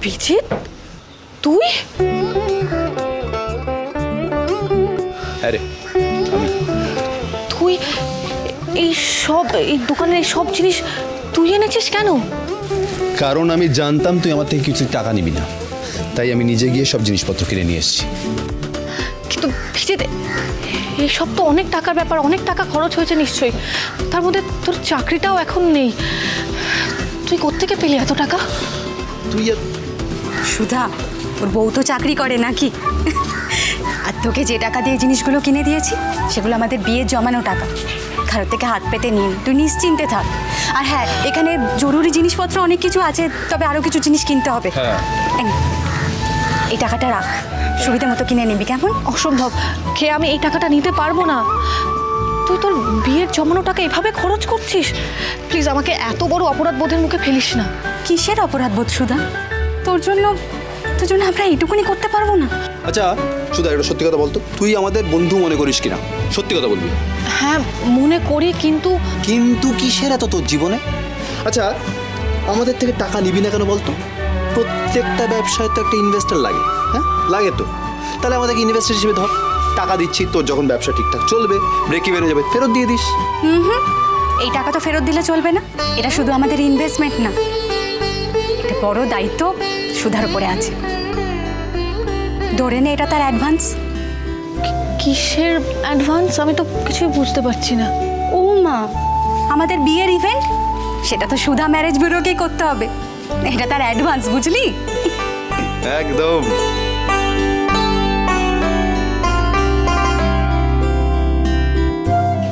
বিজিত, তুই? আরে তুই এই দোকানের এই সব জিনিস তুই এনেছিস কেন? কারণ আমি জানতাম তুই আমার থেকে কিছু টাকা নিবি না, তাই আমি নিজে গিয়ে সব জিনিসপত্র কিনে নিয়ে এসেছি। কিন্তু বিজিত, এইসব তো অনেক টাকার ব্যাপার, অনেক টাকা খরচ হয়েছে নিশ্চয়ই। তার মধ্যে তোর চাকরিটাও এখন নেই, তুই কোত্থেকে পেলি এত টাকা? তুই সুধা, ওর বউ তো চাকরি করে নাকি? আর তোকে যে টাকা দিয়ে জিনিসগুলো কিনে দিয়েছি সেগুলো আমাদের বিয়ের জমানো টাকা। কারোর থেকে হাত পেতে নিন, তুই নিশ্চিন্তে থাক। আর হ্যাঁ, এখানে জরুরি জিনিসপত্র অনেক কিছু আছে, তবে আরও কিছু জিনিস কিনতে হবে। এই টাকাটা রাখ, সুবিধা মতো কিনে নিবি, কেমন? অসম্ভব, খেয়ে আমি এই টাকাটা নিতে পারবো না। তুই তোর বিয়ের জমানো টাকা এভাবে খরচ করছিস? প্লিজ আমাকে এত বড় অপরাধ বোধের মুখে ফেলিস না। কিসের অপরাধ বোধ সুধা? তোর জন্য আমরা এইটুকুনি করতে পারবো না? আচ্ছা সুধা, এটা সত্যি কথা বলতো, তুই আমাদের বন্ধু মনে করিস কিনা? সত্যি কথা বলবি। হ্যাঁ মনে করি, কিন্তু কিন্তু কিসের এত তোর জীবনে? আচ্ছা আমাদের থেকে টাকা নিবি না কেন বলতো? প্রত্যেকটা ব্যবসায় তো একটা ইনভেস্টার লাগে, হ্যাঁ লাগে তো। তাহলে আমাদেরকে ইনভেস্টার হিসেবে ধর, টাকা দিচ্ছি, তোর যখন ব্যবসা ঠিকঠাক চলবে, ব্রেক ইভেন হয়ে যাবে, ফেরত দিয়ে দিস। এই টাকা তো ফেরত দিলে চলবে না, এটা শুধু আমাদের ইনভেস্টমেন্ট না, এটা বড় দায়িত্ব সুধার উপরে আছে। ধরে নে এটা তার অ্যাডভান্স। কিসের অ্যাডভান্স? আমি তো কিছুই বুঝতে পারছি না। ও মা, আমাদের বিয়ের ইভেন্ট, সেটা তো সুধা ম্যারেজ ব্যুরোকেই করতে হবে, এটা তার অ্যাডভান্স, বুঝলি? একদম।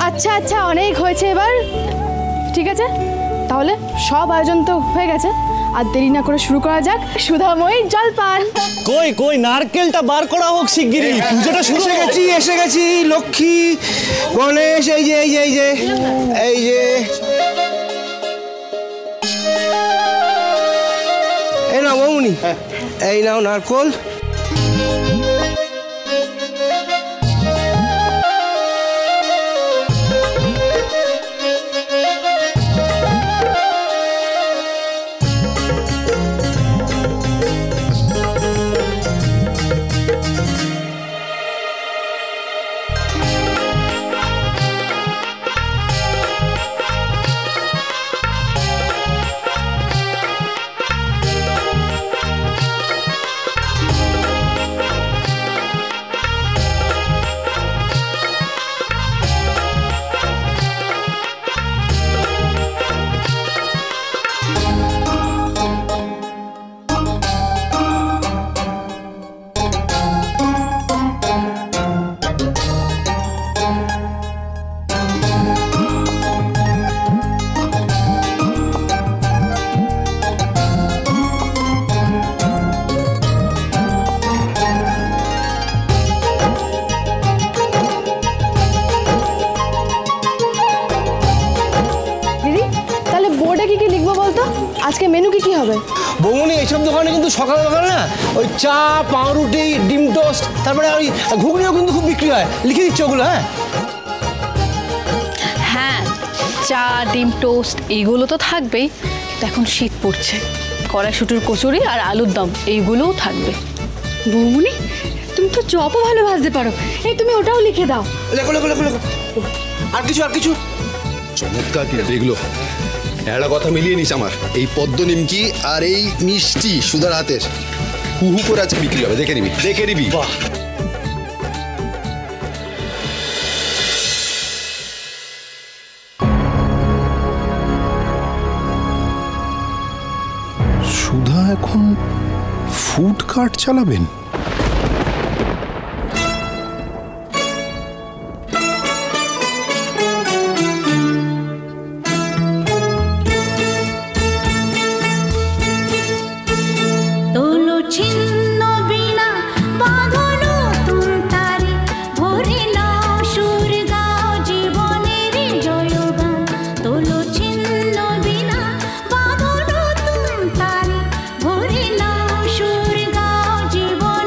আচ্ছা আচ্ছা, অনেক হয়েছে এবার, ঠিক আছে? তাহলে সব আয়োজন তো হয়ে গেছে, আর দেরি না করে শুরু করা যাক সুধাময়ী জলপান। কই কই নারকেলটা বার করা হোক শিগগিরই, পুজোটা শুরু। এসে গেছি লক্ষ্মী গণেশ, এই যে এই নাও মামুনি, এই নাও নারকল। আজকে মেনু কি হবে? বৌমনি, এইসব দোকানে কিন্তু সকাল সকাল না ওই চা, পাউরুটি, ডিম টোস্ট, তারপরে ওই ঘুগনিও কিন্তু খুব বিক্রি হয়। লিখে দিচ্ছ ওগুলো? হ্যাঁ, চা, ডিম টোস্ট এইগুলো তো থাকবেই, কিন্তু এখন শীত পড়ছে, কড়াইশুঁটির কচুরি আর আলুর দম এইগুলোও থাকবে। বৌমনি, তুমি তো চপও ভালো ভাজতে পারো, এই তুমি ওটাও লিখে দাও। লেখো। আর কিছু চমৎকার কিন্তু এগুলো। একটা কথা মিলিয়ে নিস আমার, এই পদ্ম নিমকি আর এই মিষ্টি সুধার হাতের হু করে আছে, বিক্রি হবে, দেখে নিবি। বাহ, সুধা এখন ফুড কার্ট চালাবেন? জীবন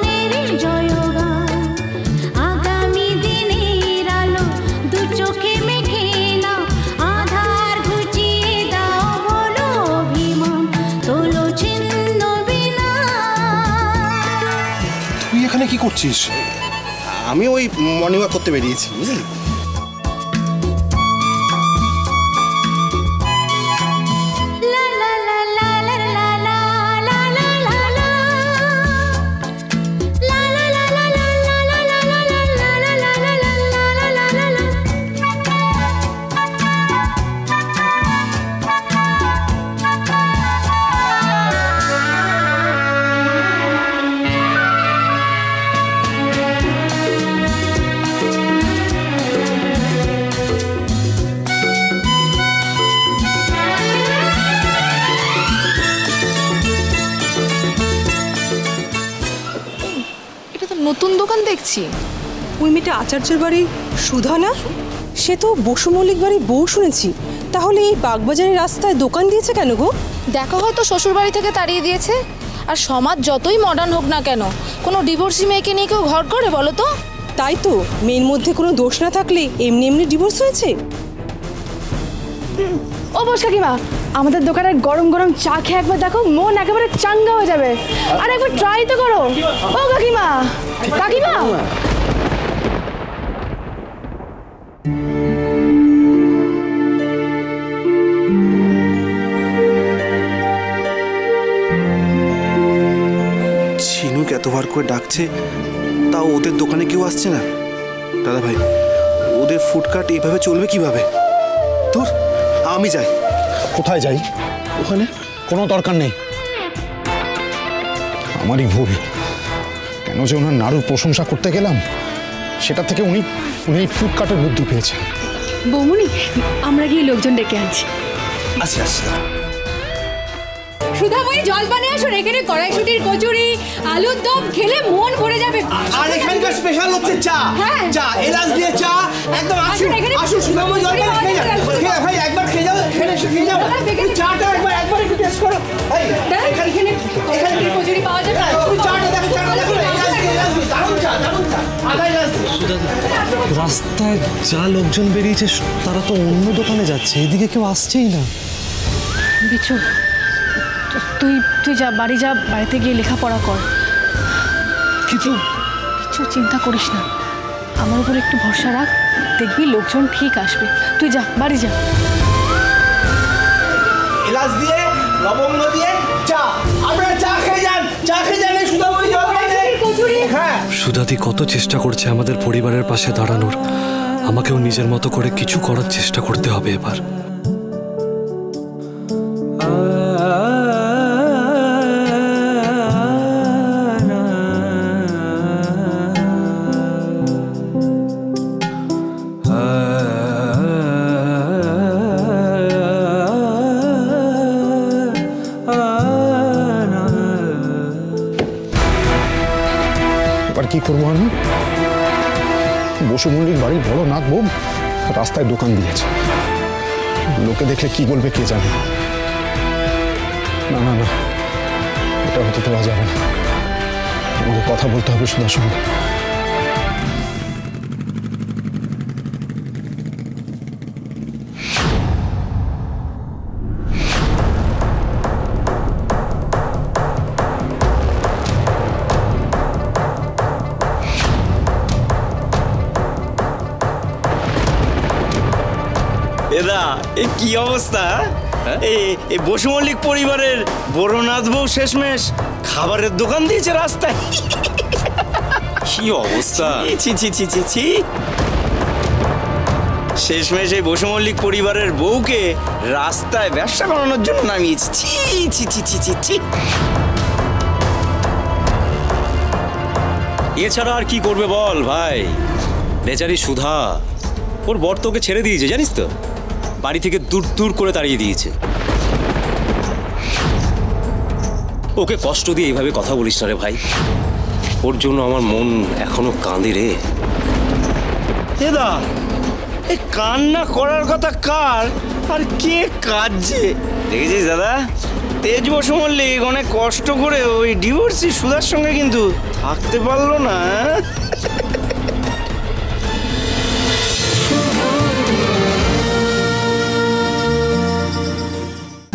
এখানে কি করছিস? আমি ওই মর্নিং ওয়াক করতে বেরিয়েছি, বুঝলি? নতুন দোকান দেখছি। ওই মেয়েটা আচার্যের বাড়ি সুধা না? সে তো বসু মল্লিক বাড়ির বউ শুনেছি। তাহলে এই বাগবাজারের রাস্তায় দোকান দিয়েছে কেন গো? দেখা হয়তো শ্বশুর বাড়ি থেকে তাড়িয়ে দিয়েছে। আর সমাজ যতই মডার্ন হোক না কেন, কোনো ডিভোর্সি মেয়েকে নিয়ে কেউ ঘর করে বলো তো? তাই তো, মেয়ের মধ্যে কোনো দোষ না থাকলে এমনি এমনি ডিভোর্স হয়েছে। ও বস কাকিমা, আমাদের দোকানের গরম গরম চা খেয়ে একবার দেখো, মন একেবারে চাঙ্গা হয়ে যাবে। আর একবার ট্রাই তো করো। ও কাকিমা, কাকিমা ঝিনুক এতবার করে ডাকছে, তাও ওদের দোকানে কেউ আসছে না। দাদা ভাই, ওদের ফুডকার্ট এইভাবে চলবে কিভাবে? তোর আমি যাই। কোথায় যাই? ওখানে কোনো দরকার নেই, আমারই ভুল। কেন যে ওনার নাড়ুর প্রশংসা করতে গেলাম, সেটা থেকে উনি এই ফুডকার্টের বুদ্ধি পেয়েছেন। বৌমনি, আমরা গিয়ে লোকজন ডেকে আনছি। আচ্ছা আচ্ছা। সুধাময়ী, জল বানিয়ে আসুন। এখানে কড়াইশুটির কচুরি, আলুর দম খেলে মন ভরে যাবে। আর এখানকার স্পেশাল হচ্ছে চা। হ্যাঁ। চা, এলাচ দিয়ে চা, একদম আসুন আসুন সুধাময়, জল বানিয়ে খেয়ে যান। খেয়ে ভাই একবার খেয়ে যাও, খেয়ে যাও। চাটা একবার একটু টেস্ট করো। এখানে কচুরি পাওয়া যাবে। চাটা দেখো, এলাচ দিয়ে, দারুণ চা, আদা এলাচ দিয়ে। রাস্তায় যা লোকজন বেরিয়েছে তারা তো অন্য দোকানে যাচ্ছে, এদিকে কেউ আসছেই না। বিচ্ছু, তুই যা, বাড়ি যা, বাড়িতে গিয়ে লেখাপড়া কর। কিছু চিন্তা করিস না, আমার উপর একটু ভরসা রাখ, দেখবি লোকজন ঠিক আসবে। তুই যা, বাড়ি যা। এলাচ দিয়ে, লবঙ্গ দিয়ে চা। আপনারা চা খেয়ে যান, এই সুধাময়, জল বানিয়ে কচুরি। হ্যাঁ, সুধাদি কত চেষ্টা করছে আমাদের পরিবারের পাশে দাঁড়ানোর। আমাকেও নিজের মতো করে কিছু করার চেষ্টা করতে হবে এবার। এবার কি করবো আমি? বসু মল্লিক বাড়ির বড় নাক বোম রাস্তায় দোকান দিয়েছে, লোকে দেখলে কি বলবে কে জানে। না না না, এটা হতে দেওয়া যাবে না। আমাকে কথা বলতে হবে সুধার সঙ্গে। এদা, এ কি অবস্থা? এই বসু মল্লিক পরিবারের বড়নাথ বউ শেষমেশ খাবারের দোকান দিয়েছে রাস্তায়। কি অবস্থা! ছি ছি ছি ছি ছি। শেষমেশ এই বসু মল্লিক পরিবারের বউকে রাস্তায় ব্যবসা করানোর জন্য নামিয়েছে। ছি ছি ছি ছি ছি ছি। এছাড়া আর কি করবে বল ভাই? বেচারি সুধা, ওর বর তোকে ছেড়ে দিয়েছে জানিস তো, বাড়ি থেকে দূর দূর করে তাড়িয়ে দিয়েছে। ওকে কষ্ট দিয়ে এইভাবে কথা বলিস না রে ভাই, ওর জন্য আমার মন এখনো কাঁদে রে। এদা, এই কান্না করার কথা কার আর কে কাঁদছে? দেখেছিস দাদা, তেজ বসু মল্লিক অনেক কষ্ট করে ওই ডিভোর্সি সুধার সঙ্গে কিন্তু থাকতে পারলো না।